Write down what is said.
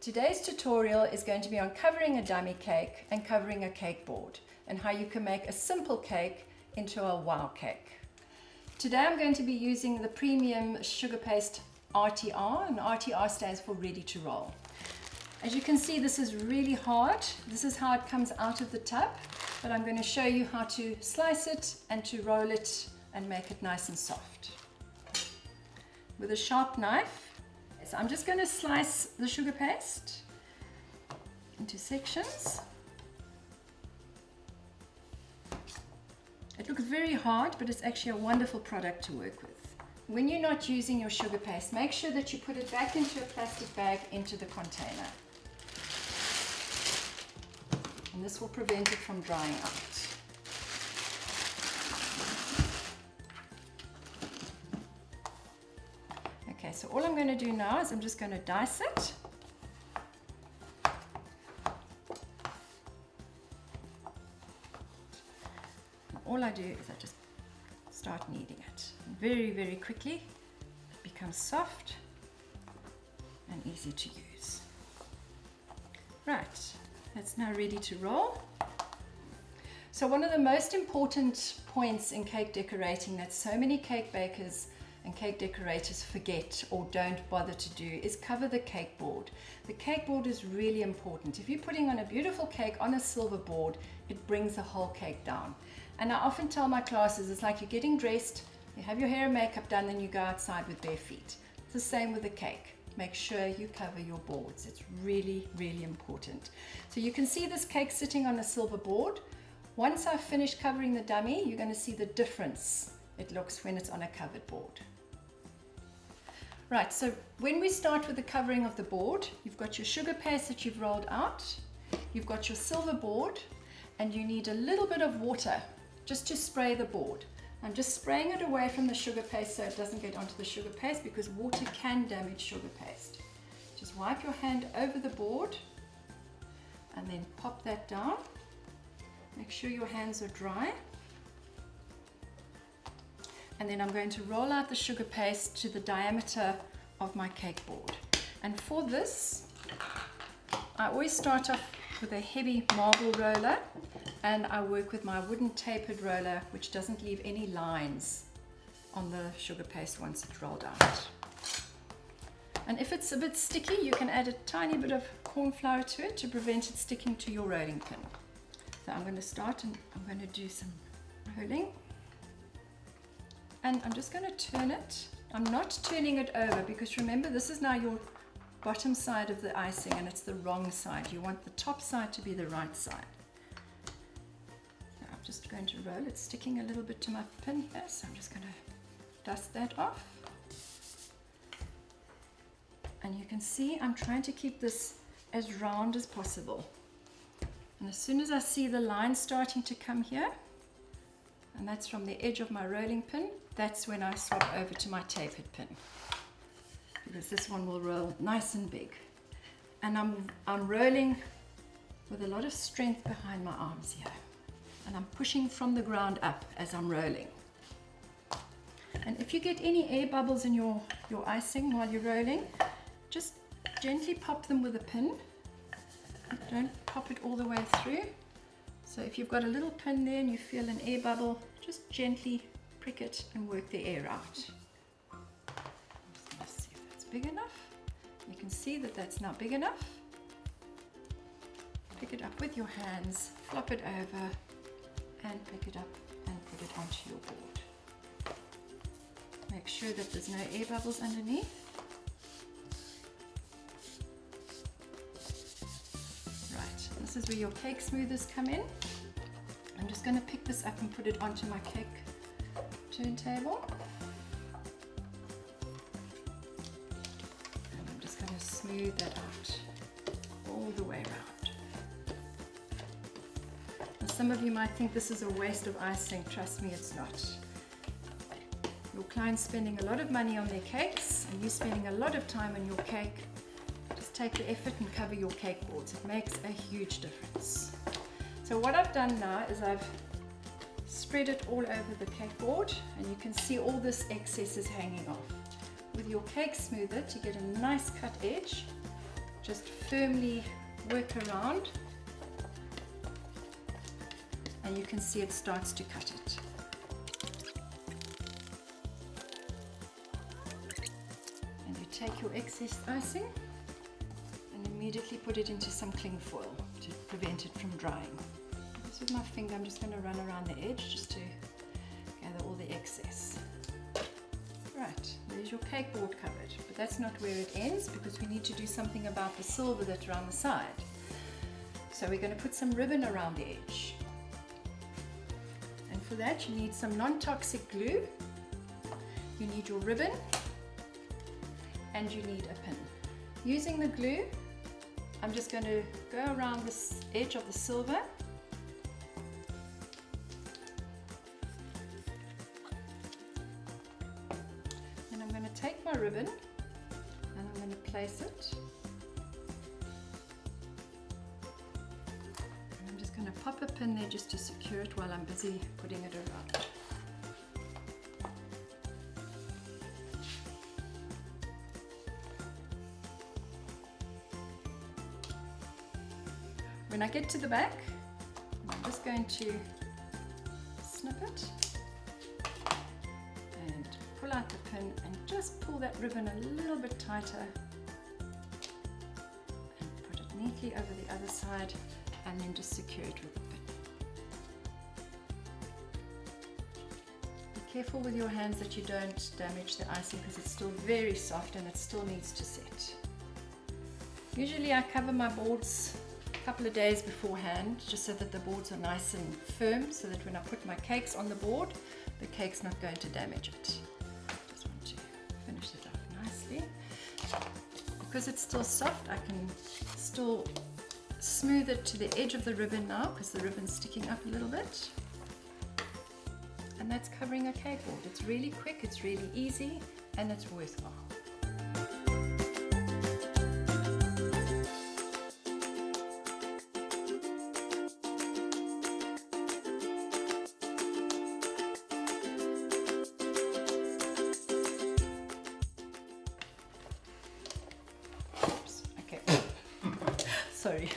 Today's tutorial is going to be on covering a dummy cake and covering a cake board and how you can make a simple cake into a wow cake. Today I'm going to be using the premium sugar paste RTR, and RTR stands for ready to roll. As you can see, this is really hard. This is how it comes out of the tub, but I'm going to show you how to slice it and to roll it and make it nice and soft. With a sharp knife, so I'm just going to slice the sugar paste into sections. It looks very hard, but it's actually a wonderful product to work with. When you're not using your sugar paste, make sure that you put it back into a plastic bag into the container. And this will prevent it from drying out. Okay, so all I'm going to do now is I'm just going to dice it. And all I do is I just start kneading it. And very, very quickly it becomes soft and easy to use. Right, that's now ready to roll. So one of the most important points in cake decorating that so many cake bakers and cake decorators forget or don't bother to do is cover the cake board. The cake board is really important. If you're putting on a beautiful cake on a silver board, it brings the whole cake down. And I often tell my classes, it's like you're getting dressed, you have your hair and makeup done, then you go outside with bare feet. It's the same with the cake. Make sure you cover your boards. It's really, really important. So you can see this cake sitting on a silver board. Once I've finished covering the dummy, you're going to see the difference it looks when it's on a covered board. Right, so when we start with the covering of the board, you've got your sugar paste that you've rolled out, you've got your silver board, and you need a little bit of water just to spray the board. I'm just spraying it away from the sugar paste so it doesn't get onto the sugar paste, because water can damage sugar paste. Just wipe your hand over the board and then pop that down. Make sure your hands are dry. And then I'm going to roll out the sugar paste to the diameter of my cake board. And for this, I always start off with a heavy marble roller, and I work with my wooden tapered roller, which doesn't leave any lines on the sugar paste once it's rolled out. And if it's a bit sticky, you can add a tiny bit of corn flour to it to prevent it sticking to your rolling pin. So I'm going to start and I'm going to do some rolling. And I'm just going to turn it. I'm not turning it over, because remember, this is now your bottom side of the icing and it's the wrong side. You want the top side to be the right side. So I'm just going to roll. It's sticking a little bit to my pin here, so I'm just going to dust that off. And you can see I'm trying to keep this as round as possible. And as soon as I see the line starting to come here, and that's from the edge of my rolling pin, that's when I swap over to my tapered pin, because this one will roll nice and big. And I'm rolling with a lot of strength behind my arms here, and I'm pushing from the ground up as I'm rolling. And if you get any air bubbles in your icing while you're rolling, just gently pop them with a pin. Don't pop it all the way through. So if you've got a little pin there and you feel an air bubble, just gently prick it and work the air out. Just going to see if that's big enough. You can see that that's not big enough. Pick it up with your hands, flop it over, and pick it up and put it onto your board. Make sure that there's no air bubbles underneath. Right, this is where your cake smoothers come in. I'm just going to pick this up and put it onto my cake turntable. And I'm just going to smooth that out all the way around. Now, some of you might think this is a waste of icing. Trust me, it's not. Your client's spending a lot of money on their cakes, and you're spending a lot of time on your cake. Just take the effort and cover your cake boards. It makes a huge difference. So what I've done now is I've spread it all over the cake board, and you can see all this excess is hanging off. With your cake smoother, to get a nice cut edge, just firmly work around, and you can see it starts to cut it. And you take your excess icing and immediately put it into some cling foil to prevent it from drying. Just with my finger, I'm just going to run around the edge just to gather all the excess. Right, there's your cake board covered, but that's not where it ends, because we need to do something about the silver that's around the side. So we're going to put some ribbon around the edge. And for that you need some non-toxic glue, you need your ribbon, and you need a pin. Using the glue, I'm just going to go around this edge of the silver. Take my ribbon and I'm going to place it, and I'm just going to pop a pin there just to secure it while I'm busy putting it around. When I get to the back, I'm just going to snip it and pull out the pin and just pull that ribbon a little bit tighter and put it neatly over the other side, and then just secure it with the pin. Be careful with your hands that you don't damage the icing, because it's still very soft and it still needs to set. Usually I cover my boards a couple of days beforehand, just so that the boards are nice and firm, so that when I put my cakes on the board, the cake's not going to damage it. Finish it off nicely. Because it's still soft, I can still smooth it to the edge of the ribbon now, because the ribbon's sticking up a little bit. And that's covering a cake board. It's really quick, it's really easy, and it's worthwhile. Sorry.